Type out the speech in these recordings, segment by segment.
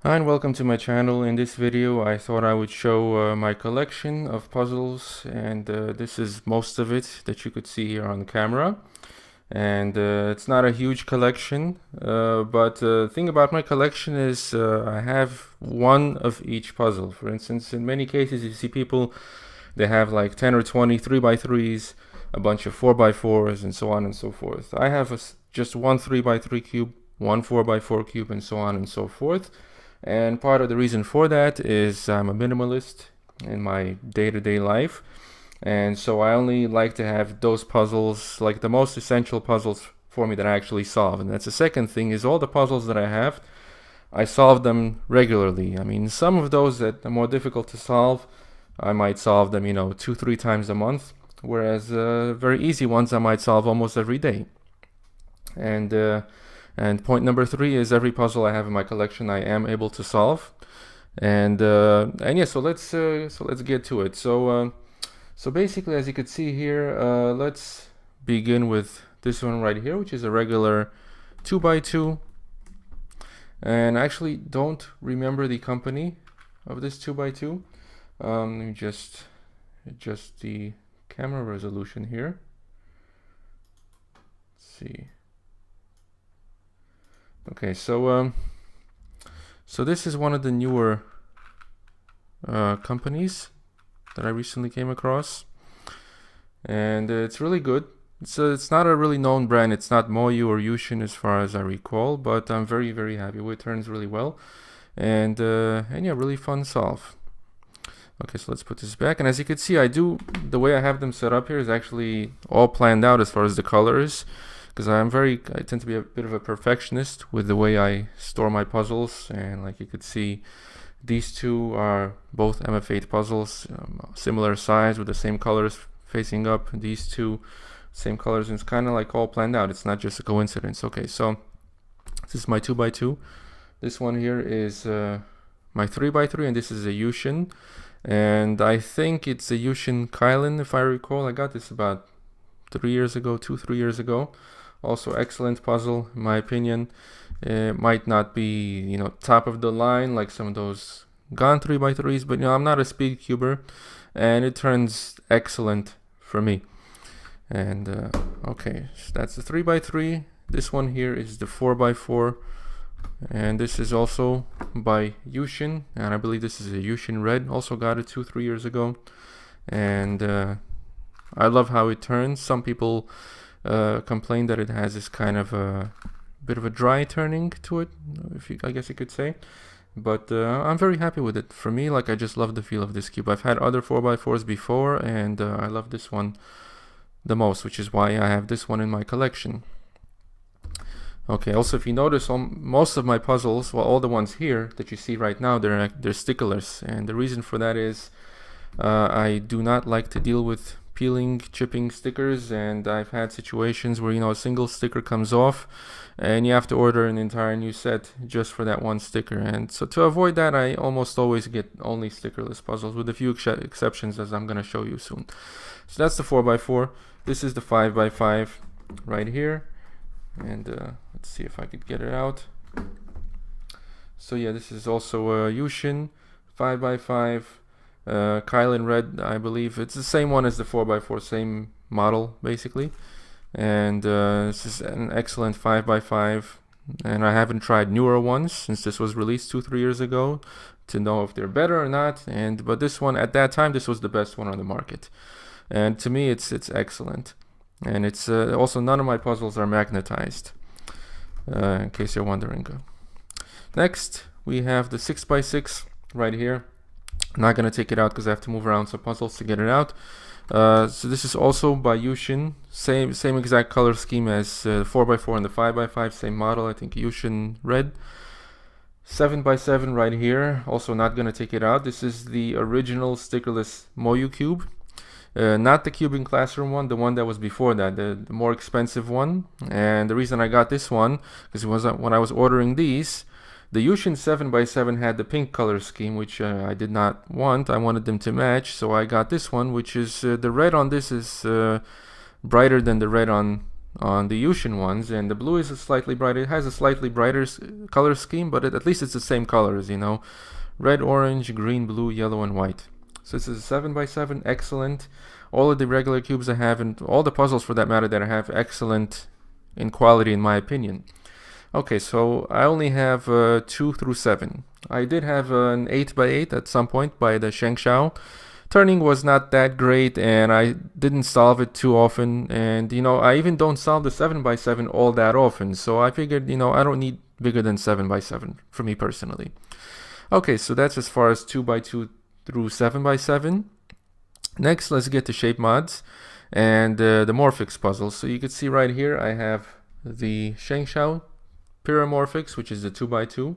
Hi and welcome to my channel. In this video I thought I would show my collection of puzzles, and this is most of it that you could see here on camera. And it's not a huge collection, but the thing about my collection is I have one of each puzzle. For instance, in many cases you see people, they have like 10 or 20 3x3s, a bunch of 4x4s, and so on and so forth. I have just one 3x3 cube, one 4x4 cube, and so on and so forth. And part of the reason for that is I'm a minimalist in my day-to-day life, and so I only like to have those puzzles, like the most essential puzzles for me, that I actually solve. And that's the second thing, is all the puzzles that I have, I solve them regularly. I mean, some of those that are more difficult to solve, I might solve them, 2-3 times a month, whereas very easy ones I might solve almost every day. And point number 3 is every puzzle I have in my collection I am able to solve. And yeah, so let's get to it. So basically, as you can see here, let's begin with this one right here, which is a regular 2x2. And I actually don't remember the company of this 2x2. Let me just adjust the camera resolution here. Let's see. Okay, so this is one of the newer companies that I recently came across, and it's really good. It's not a really known brand. It's not Moyu or Yushin as far as I recall, but I'm very, very happy with it. It turns really well, and yeah, really fun solve. Okay, so let's put this back, and as you can see, the way I have them set up here is actually all planned out as far as the colors, because I tend to be a bit of a perfectionist with the way I store my puzzles. And like you could see, these two are both MF8 puzzles, similar size with the same colors facing up. These two, same colors, and it's kind of like all planned out. It's not just a coincidence. Okay, so this is my 2x2. This one here is my 3x3, and this is a Yushin. And I think it's a Yushin Kylan, if I recall. I got this about 3 years ago, 2-3 years ago. Also excellent puzzle, in my opinion. It might not be, top of the line like some of those gone 3x3s, but I'm not a speed cuber, and it turns excellent for me. And okay, so that's the 3x3. This one here is the 4x4, and this is also by Yushin, and I believe this is a Yushin Red. Also got it 2-3 years ago, and I love how it turns. Some people complain that it has this kind of a bit of a dry turning to it, I guess you could say, but I'm very happy with it. For me, like, I just love the feel of this cube. I've had other 4x4s before, and I love this one the most, which is why I have this one in my collection. Okay, also, if you notice, most of my puzzles, well, all the ones here that you see right now, they're stickerless, and the reason for that is I do not like to deal with peeling, chipping stickers, and I've had situations where a single sticker comes off and you have to order an entire new set just for that one sticker. And so to avoid that, I almost always get only stickerless puzzles, with a few exceptions, as I'm going to show you soon. So that's the 4x4. This is the 5x5 right here, and let's see if I could get it out. So yeah, this is also a Yushin 5x5 Kylan Red, I believe. It's the same one as the 4x4, same model basically. And this is an excellent 5x5, and I haven't tried newer ones since this was released 2-3 years ago to know if they're better or not. But this one, at that time, this was the best one on the market, and to me it's excellent. And it's also, none of my puzzles are magnetized, in case you're wondering. Next we have the 6x6 right here. I'm not going to take it out because I have to move around some puzzles to get it out. So this is also by Yushin. Same exact color scheme as the 4x4 and the 5x5. Same model, I think Yushin Red. 7x7 right here. Also not going to take it out. This is the original stickerless Moyu cube. Not the cube in classroom one, the one that was before that, the more expensive one. And the reason I got this one, because it was when I was ordering these, the Yushin 7x7 had the pink color scheme, which I did not want. I wanted them to match, so I got this one, which is the red on this is brighter than the red on on the Yushin ones, and the blue is a slightly brighter. It has a slightly brighter color scheme, but at least it's the same colors, you know, red, orange, green, blue, yellow, and white. So this is a 7x7, excellent. All of the regular cubes I have, and all the puzzles for that matter that I have, excellent in quality in my opinion. Okay, so I only have 2 through 7. I did have an 8x8 at some point by the Shengshao. Turning was not that great, and I didn't solve it too often. And, you know, I even don't solve the 7x7 all that often. So I figured, you know, I don't need bigger than 7x7 for me personally. Okay, so that's as far as 2x2 through 7x7. Next, let's get to shape mods and the Morphix puzzles. So you can see right here, I have the Shengshao Morphix, which is the 2x2,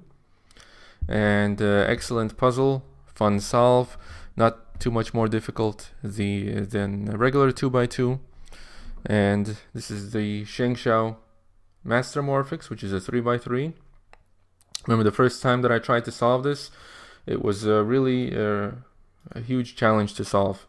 and excellent puzzle, fun solve, not too much more difficult than a regular 2x2. And this is the Shengshao Master Morphix, which is a 3x3. Remember the first time that I tried to solve this, it was really a huge challenge to solve.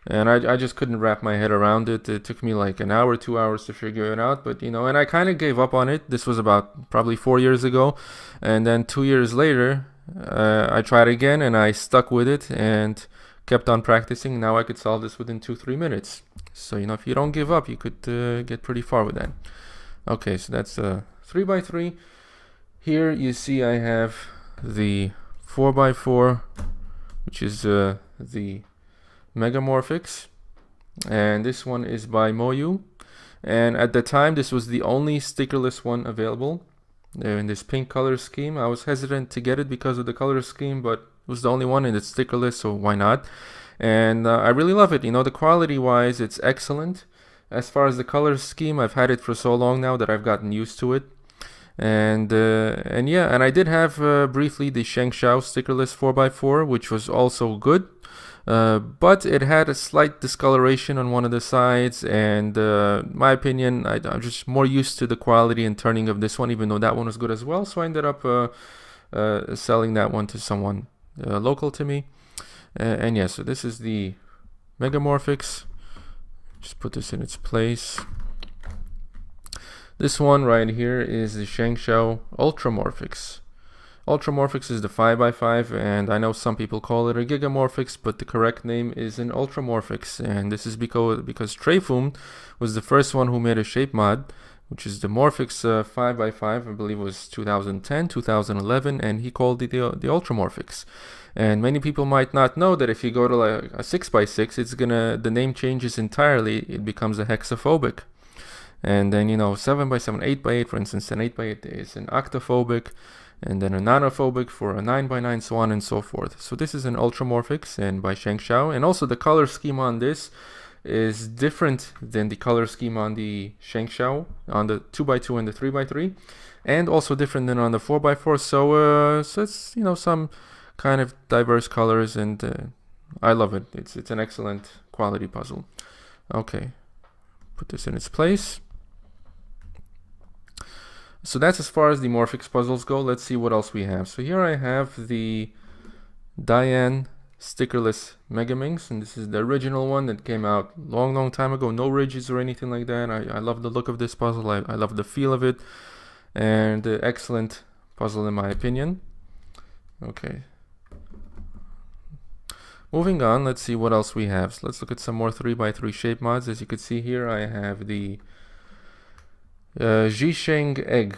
And I just couldn't wrap my head around it. It took me like an hour, 2 hours to figure it out. But, you know, and I kind of gave up on it. This was about probably 4 years ago. And then 2 years later, I tried again and I stuck with it and kept on practicing. Now I could solve this within 2-3 minutes. So, you know, if you don't give up, you could get pretty far with that. Okay, so that's 3x3. Here you see I have the 4x4, which is the Megamorphix, and this one is by Moyu, and at the time this was the only stickerless one available in this pink color scheme. I was hesitant to get it because of the color scheme, but it was the only one and it's stickerless, so why not? And I really love it. You know, the quality wise it's excellent. As far as the color scheme, I've had it for so long now that I've gotten used to it. And yeah, and I did have briefly the Shengshao stickerless 4x4, which was also good. But it had a slight discoloration on one of the sides, and my opinion, I'm just more used to the quality and turning of this one, even though that one was good as well. So I ended up selling that one to someone local to me. And yeah, so this is the Megamorphix. Just put this in its place. This one right here is the Shengshao Ultramorphix. Ultramorphix is the 5x5, and I know some people call it a Gigamorphix, but the correct name is an Ultramorphix, and this is because Trefum was the first one who made a shape mod, which is the Morphix 5x5, I believe it was 2010, 2011, and he called it the Ultramorphix. And many people might not know that if you go to like a 6x6, the name changes entirely, it becomes a hexaphobic. And then, you know, 7x7, 8x8, for instance, an 8x8 is an octaphobic, and then a nanophobic for a 9x9, so on and so forth. So this is an Ultramorphix and by Shengshao, and also the color scheme on this is different than the color scheme on the Shengshao, on the 2x2 and the 3x3, and also different than on the 4x4. So it's, you know, some kind of diverse colors, and I love it. It's an excellent quality puzzle. Okay, put this in its place. So that's as far as the Morphix puzzles go. Let's see what else we have. So here I have the Diane stickerless Megaminx, and this is the original one that came out long time ago. No ridges or anything like that. I love the look of this puzzle. I love the feel of it, and excellent puzzle in my opinion. Okay. Moving on, let's see what else we have. So let's look at some more 3x3 shape mods. As you can see here, I have the Zhisheng egg,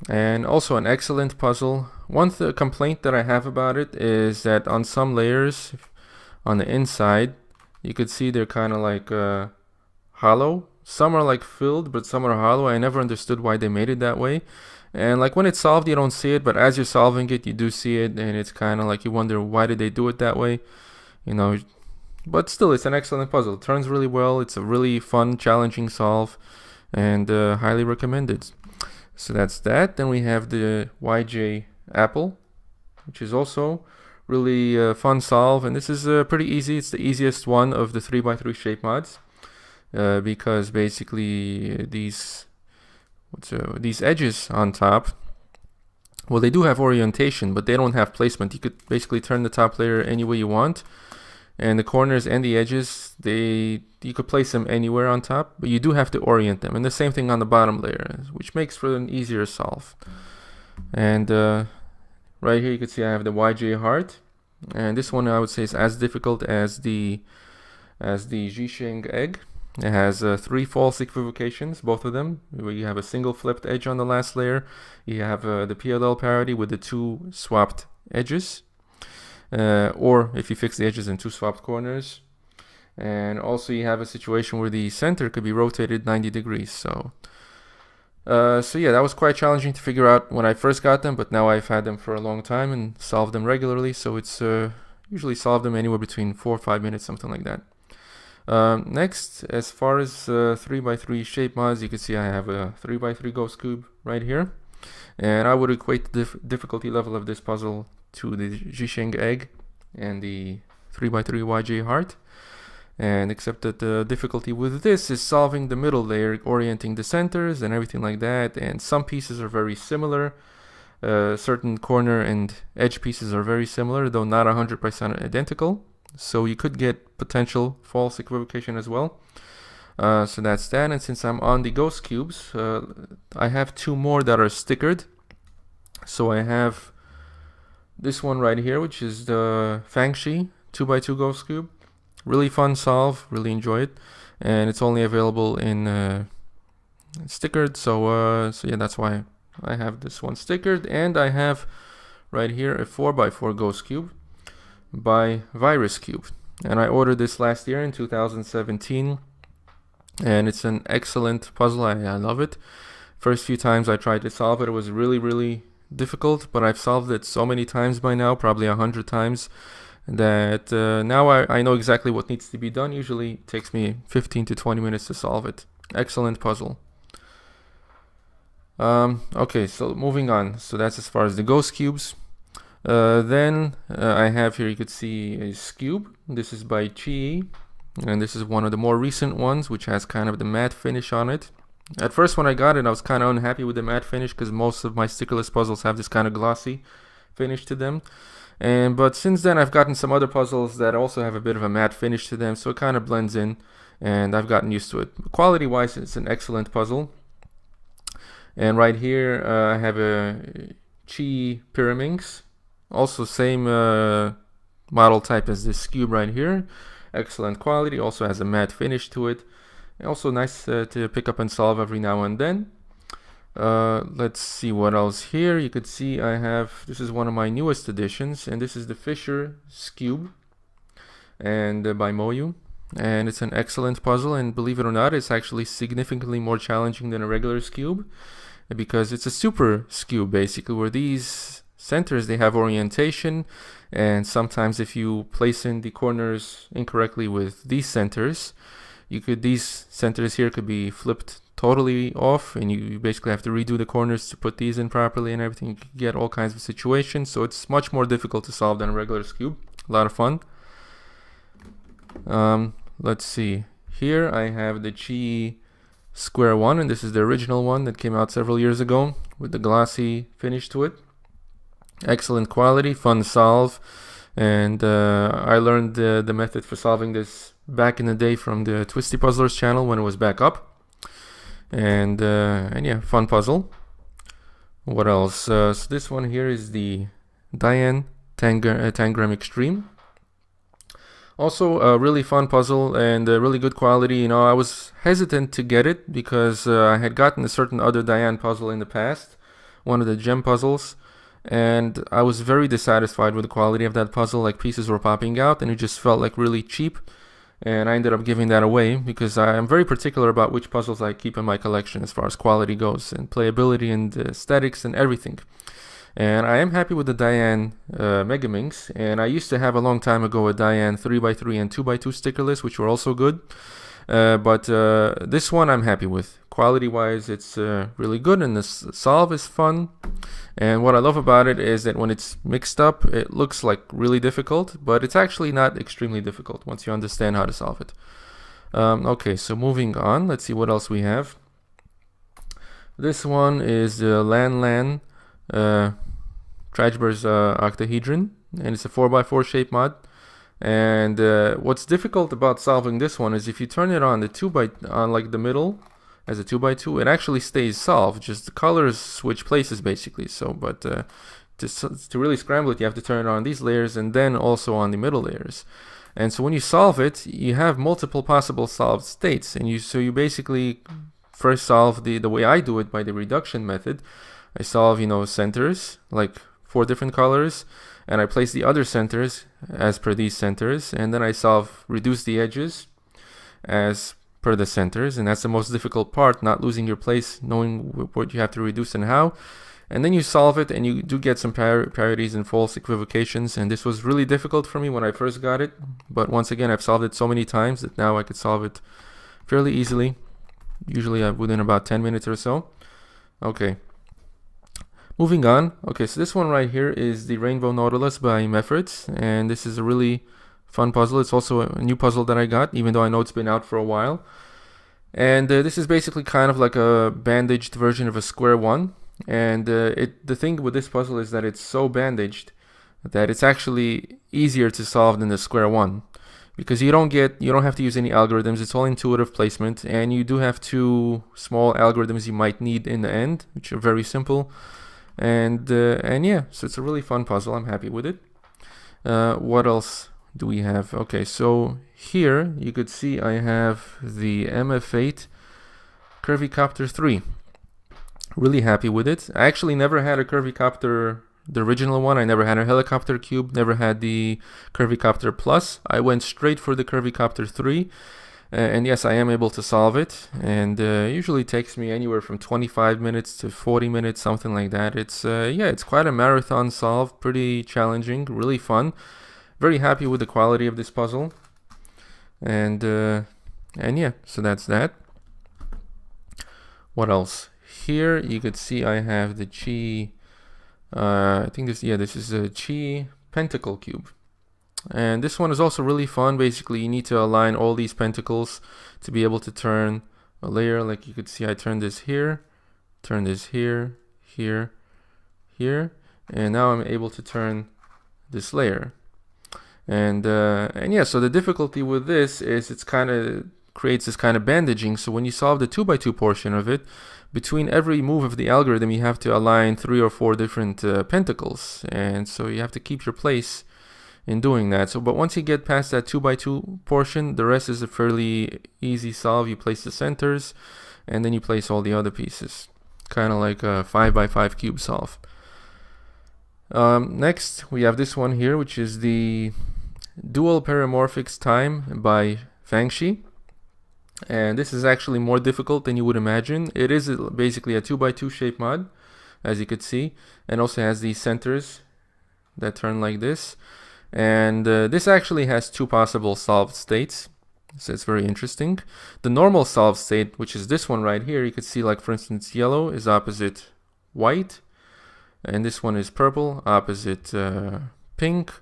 and also an excellent puzzle. One complaint that I have about it is that on some layers on the inside you could see they're kind of like hollow. Some are like filled, but some are hollow. I never understood why they made it that way, and like when it's solved you don't see it, but as you're solving it you do see it, and it's kind of like you wonder why did they do it that way, you know. But still, it's an excellent puzzle. It turns really well. It's a really fun, challenging solve, and highly recommended. So that's that. Then we have the YJ Apple, which is also really fun solve, and this is pretty easy. It's the easiest one of the 3x3 shape mods, because basically these edges on top, well, they do have orientation, but they don't have placement. You could basically turn the top layer any way you want, and the corners and the edges, you could place them anywhere on top, but you do have to orient them. And the same thing on the bottom layer, which makes for an easier solve. And right here you can see I have the YJ heart, and this one I would say is as difficult as the Zhisheng egg. It has 3 false equivocations, both of them, where you have a single flipped edge on the last layer. You have the PLL parity with the 2 swapped edges, or if you fix the edges in 2 swapped corners. And also you have a situation where the center could be rotated 90 degrees. So yeah, that was quite challenging to figure out when I first got them, but now I've had them for a long time and solved them regularly. So it's usually solve them anywhere between 4 or 5 minutes, something like that. Next, as far as 3x3 shape mods, you can see I have a 3x3 ghost cube right here. And I would equate the difficulty level of this puzzle to the Zhisheng egg and the 3x3 YJ heart. And except that the difficulty with this is solving the middle layer, orienting the centers and everything like that. And some pieces are very similar. Certain corner and edge pieces are very similar, though not 100% identical. So you could get potential false equivocation as well. So that's that. And since I'm on the ghost cubes, I have 2 more that are stickered. So I have this one right here, which is the Fangshi 2x2 ghost cube. Really fun solve, really enjoy it, and it's only available in stickered. So yeah, that's why I have this one stickered. And I have right here a 4x4 ghost cube by Virus Cube, and I ordered this last year in 2017, and it's an excellent puzzle. I love it. First few times I tried to solve it, it was really difficult, but I've solved it so many times by now, probably 100 times, that now I know exactly what needs to be done. Usually it takes me 15 to 20 minutes to solve it. Excellent puzzle. Okay, so moving on. So that's as far as the ghost cubes. Then I have here, you could see a cube. This is by Chi, and this is one of the more recent ones, which has kind of the matte finish on it. At first when I got it, I was kind of unhappy with the matte finish because most of my stickerless puzzles have this kind of glossy finish to them. But since then I've gotten some other puzzles that also have a bit of a matte finish to them, so it kind of blends in, and I've gotten used to it. Quality wise, it's an excellent puzzle. And right here I have a Chi Pyraminx, also same model type as this cube right here. Excellent quality, also has a matte finish to it. Also nice to pick up and solve every now and then. Let's see what else here. You could see I have, this is one of my newest additions, and this is the Fisher Cube, and by Moyu, and it's an excellent puzzle. And believe it or not, it's actually significantly more challenging than a regular cube, because it's a super cube basically, where these centers, they have orientation, and sometimes if you place in the corners incorrectly with these centers, these centers here could be flipped totally off, and you basically have to redo the corners to put these in properly and everything. You can get all kinds of situations, so it's much more difficult to solve than a regular cube. A lot of fun. Let's see. Here I have the Chi Square 1, and this is the original one that came out several years ago with the glossy finish to it. Excellent quality, fun solve, and I learned the method for solving this back in the day from the Twisty Puzzlers channel when it was back up. And yeah, fun puzzle. What else? So this one here is the Diane Tangram Extreme. Also a really fun puzzle and really good quality. You know, I was hesitant to get it because I had gotten a certain other Diane puzzle in the past, one of the gem puzzles, and I was very dissatisfied with the quality of that puzzle. Like, pieces were popping out and it just felt like really cheap. And I ended up giving that away because I'm very particular about which puzzles I keep in my collection as far as quality goes, and playability and aesthetics and everything. And I am happy with the Diane Megaminx, and I used to have a long time ago a Diane 3x3 and 2x2 stickerless, which were also good. But this one I'm happy with. Quality wise, it's really good, and the solve is fun. And what I love about it is that when it's mixed up, it looks like really difficult, but it's actually not extremely difficult once you understand how to solve it. Okay, so moving on, let's see what else we have. This one is the Lan Trajber's octahedron, and it's a 4x4 shape mod. And what's difficult about solving this one is if you turn it on on like the middle as a 2x2, it actually stays solved. Just the colors switch places basically. So, but to really scramble it, you have to turn it on these layers and then also on the middle layers. And so when you solve it, you have multiple possible solved states, and you basically first solve the way I do it by the reduction method. I solve, centers, like 4 different colors, and I place the other centers as per these centers, and then I reduce the edges as per the centers, and that's the most difficult part, not losing your place, knowing what you have to reduce and how. And then you solve it, and you do get some parities and false equivocations, and this was really difficult for me when I first got it, but once again, I've solved it so many times that now I could solve it fairly easily, usually within about 10 minutes or so. Okay. Moving on. Okay, so this one right here is the Rainbow Nautilus by Morphix, and this is a really fun puzzle. It's also a new puzzle that I got, even though I know it's been out for a while. And this is basically kind of like a bandaged version of a square one. And the thing with this puzzle is that it's so bandaged that it's actually easier to solve than the square one, because you don't have to use any algorithms. It's all intuitive placement, and you do have 2 small algorithms you might need in the end, which are very simple. And yeah, so it's a really fun puzzle. I'm happy with it. What else do we have? Okay, so here you could see I have the MF8 Curvicopter 3. Really happy with it. I actually never had a Curvicopter, the original one. I never had a helicopter cube, never had the Curvicopter Plus. I went straight for the Curvicopter 3. And yes, I am able to solve it, and usually takes me anywhere from 25 minutes to 40 minutes, something like that. It's it's quite a marathon solve, pretty challenging, really fun. Very happy with the quality of this puzzle, and yeah, so that's that. What else? Here you could see I have the Chi. I think this is a Chi Pentacle Cube. And this one is also really fun. Basically, you need to align all these pentacles to be able to turn a layer. Like you could see, I turned this here, turn this here, here, here, and now I'm able to turn this layer. And yeah, so the difficulty with this is it's kind of creates this kind of bandaging. So when you solve the 2x2 portion of it, between every move of the algorithm, you have to align 3 or 4 different pentacles, and so you have to keep your place in doing that. So, but once you get past that 2x2 portion, the rest is a fairly easy solve. You place the centers, and then you place all the other pieces. Kind of like a 5x5 cube solve. Next, we have this one here, which is the Dual Paramorphics Time by Fangxi. And this is actually more difficult than you would imagine. It is basically a 2x2 shape mod, as you could see, and also has these centers that turn like this. And this actually has 2 possible solved states, so it's very interesting. The normal solved state, which is this one right here, you could see, like, for instance, yellow is opposite white, and this one is purple opposite pink,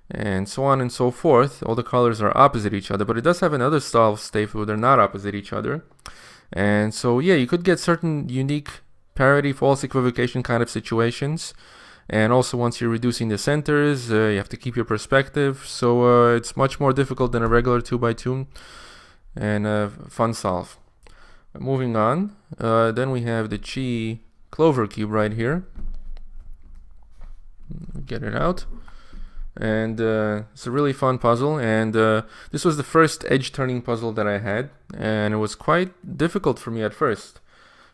and so on and so forth. All the colors are opposite each other, but it does have another solved state where they're not opposite each other. And so yeah, you could get certain unique parity, false equivocation kind of situations. And also, once you're reducing the centers, you have to keep your perspective. So it's much more difficult than a regular 2x2, and fun solve. Moving on, then we have the Chi Clover Cube right here. Get it out. And it's a really fun puzzle. And this was the first edge turning puzzle that I had, and it was quite difficult for me at first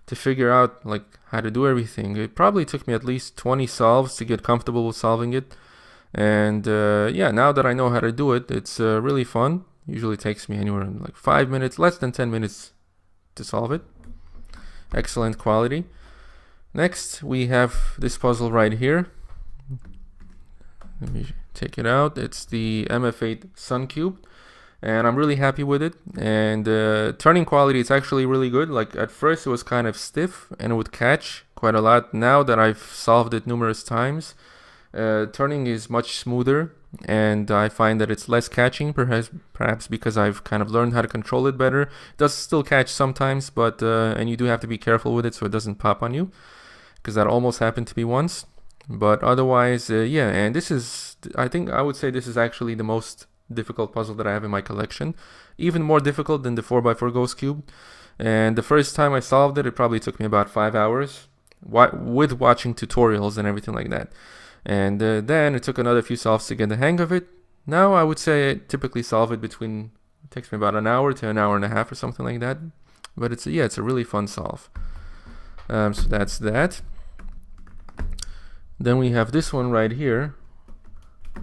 to figure out like how to do everything. It probably took me at least 20 solves to get comfortable with solving it. And yeah, now that I know how to do it, it's really fun. Usually takes me anywhere in like 5 minutes, less than 10 minutes to solve it. Excellent quality. Next, we have this puzzle right here. Let me take it out. It's the MF8 Sun Cube, and I'm really happy with it. And turning quality, it's actually really good. Like at first it was kind of stiff and it would catch quite a lot. Now that I've solved it numerous times, turning is much smoother, and I find that it's less catching, perhaps because I've kind of learned how to control it better. It does still catch sometimes, but and you do have to be careful with it so it doesn't pop on you, because that almost happened to me once. But otherwise, yeah, and this is, I think I would say this is actually the most difficult puzzle that I have in my collection. Even more difficult than the 4x4 ghost cube. And the first time I solved it, it probably took me about 5 hours with watching tutorials and everything like that. And then it took another few solves to get the hang of it. Now I would say I typically solve it between, it takes me about an hour to an hour and a half or something like that. But it's a really fun solve. So that's that. Then we have this one right here,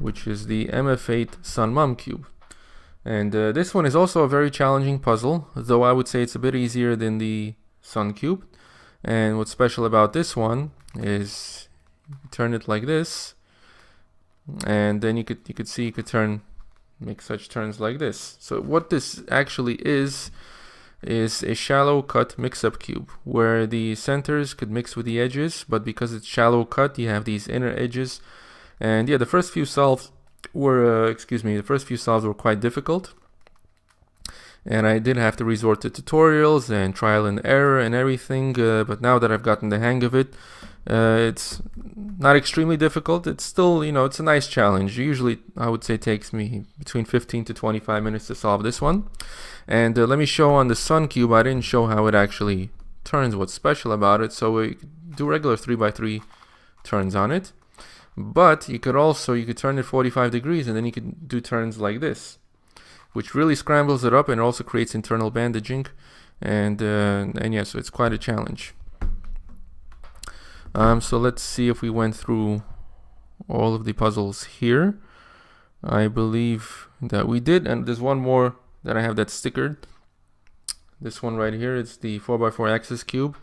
which is the MF8 Sun Mum cube. And this one is also a very challenging puzzle, though I would say it's a bit easier than the Sun cube. And what's special about this one is you turn it like this, and then you could see you could make such turns like this. So what this actually is a shallow cut mix-up cube where the centers could mix with the edges, but because it's shallow cut, you have these inner edges. And yeah, the first few solves were quite difficult, and I did have to resort to tutorials and trial and error and everything. But now that I've gotten the hang of it, it's not extremely difficult. It's still, it's a nice challenge. Usually, I would say takes me between 15 to 25 minutes to solve this one. And let me show on the Sun cube. I didn't show how it actually turns. What's special about it? So we do regular 3x3 turns on it. But you could turn it 45 degrees, and then you could do turns like this, which really scrambles it up and also creates internal bandaging. And yeah, so it's quite a challenge. So let's see if we went through all of the puzzles here. I believe that we did, and there's one more that I have that's stickered. This one right here, it's the 4x4 axis cube.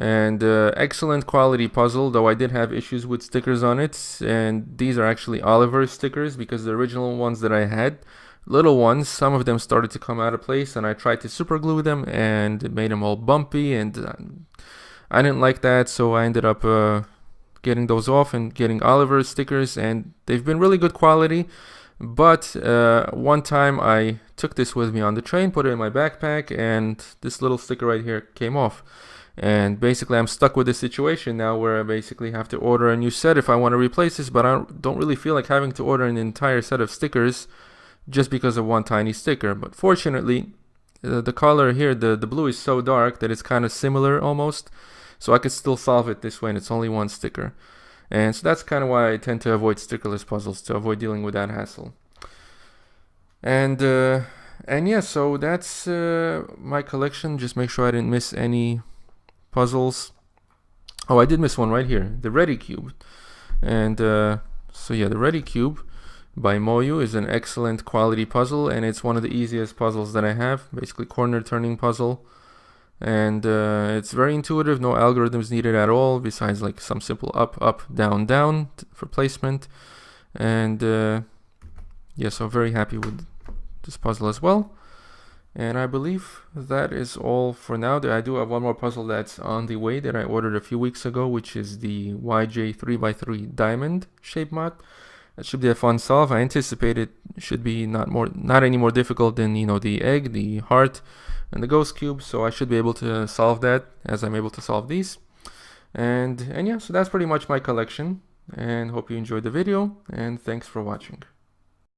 And excellent quality puzzle, though I did have issues with stickers on it. And these are actually Oliver's stickers, because the original ones that I had, little ones, some of them started to come out of place, and I tried to super glue them and it made them all bumpy, and I didn't like that, so I ended up getting those off and getting Oliver's stickers, and they've been really good quality. But one time I took this with me on the train, put it in my backpack, and this little sticker right here came off. And basically I'm stuck with this situation now where I basically have to order a new set if I want to replace this, but I don't really feel like having to order an entire set of stickers just because of one tiny sticker. But fortunately, the color here, the blue, is so dark that it's kind of similar almost, so I could still solve it this way, and it's only one sticker. And so that's kind of why I tend to avoid stickerless puzzles, to avoid dealing with that hassle. And yeah, so that's my collection. Just make sure I didn't miss any puzzles. Oh, I did miss one right here, the Ready Cube. And so yeah, the Ready Cube by Moyu is an excellent quality puzzle, and it's one of the easiest puzzles that I have. Basically corner turning puzzle, and it's very intuitive, no algorithms needed at all, besides like some simple up, up, down, down for placement. And yeah, so very happy with this puzzle as well. And I believe that is all for now. I do have one more puzzle that's on the way that I ordered a few weeks ago, which is the YJ 3x3 diamond shape mod. That should be a fun solve. I anticipate it should be not any more difficult than the egg, the heart, and the ghost cube. So I should be able to solve that as I'm able to solve these. And yeah, so that's pretty much my collection. And hope you enjoyed the video. And thanks for watching.